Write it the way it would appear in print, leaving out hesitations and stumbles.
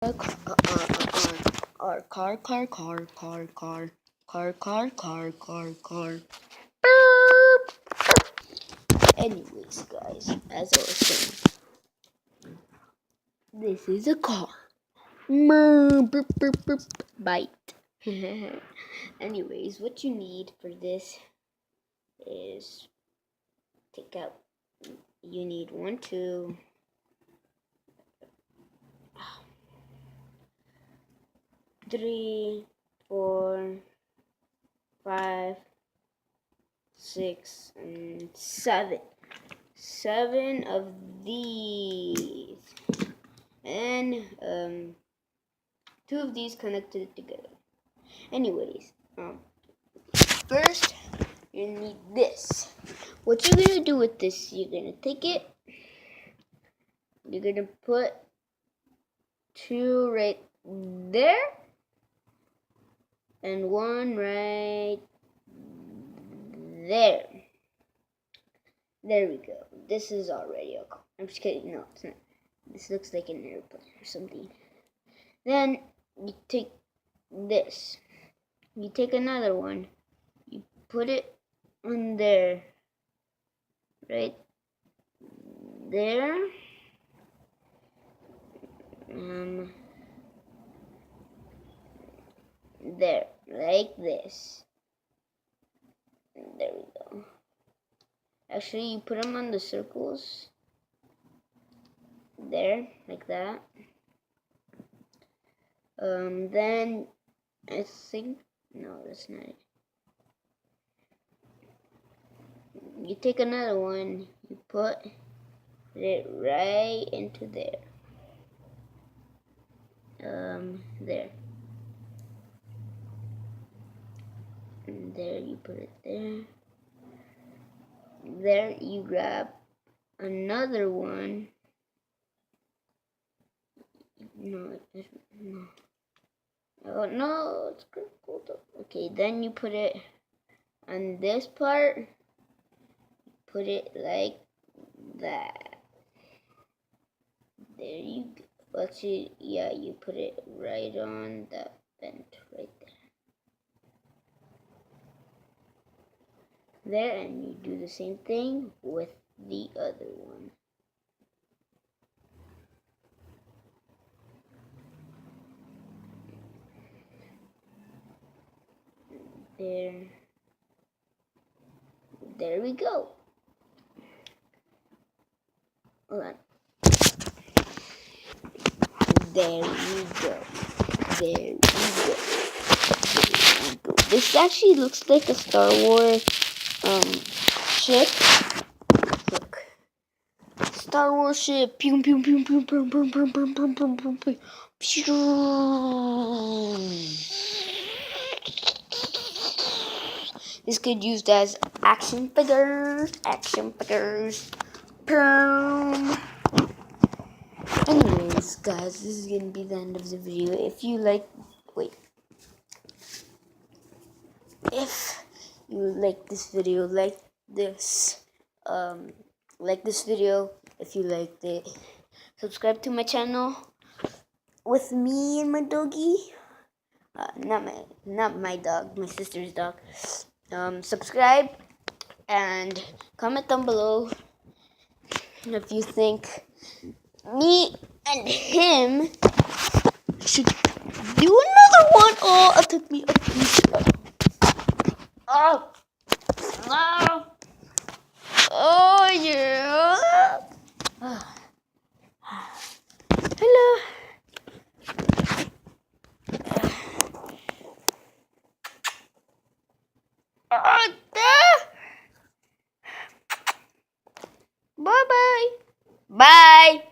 Car. Boop. Anyways, guys, as I was saying, this is a car. Bite. Anyways, what you need for this is take out. You need 1, 2, 3, 4, 5, 6, and 7. 7 of these, and 2 of these connected together. Anyways, first you need this. What you're gonna do with this? You're gonna take it. You're gonna put 2 right there and 1 right there. There we go. This is already a car. I'm just kidding. No, it's not. This looks like an airplane or something. Then you take this. You take another one. You put it on there. Right there. There, like this. There we go. Actually, you put them on the circles. There, like that. Then I think no, that's not it. You take another one. You put it right into there. There. And there you put it there. There you grab another one. No. Oh no, it's cool. Okay, then you put it on this part. Put it like that. There you go. Actually, yeah, you put it right on the vent right there. There, and you do the same thing with the other one. There we go. Hold on. There you go. This actually looks like a Star Wars ship. Look. Star Wars ship. Pew pew pew pew pew pew pew pew pew pew pew pew. This could be used as action figures. Anyways, guys, this is gonna be the end of the video. If you like this video, like this video. If you liked it, subscribe to my channel with me and my doggy. Not my dog, my sister's dog. Subscribe and comment down below if you think me and him should do another one. Oh, it took me a piece. Oh, no. Oh, yeah. Hello. Bye-bye. Bye.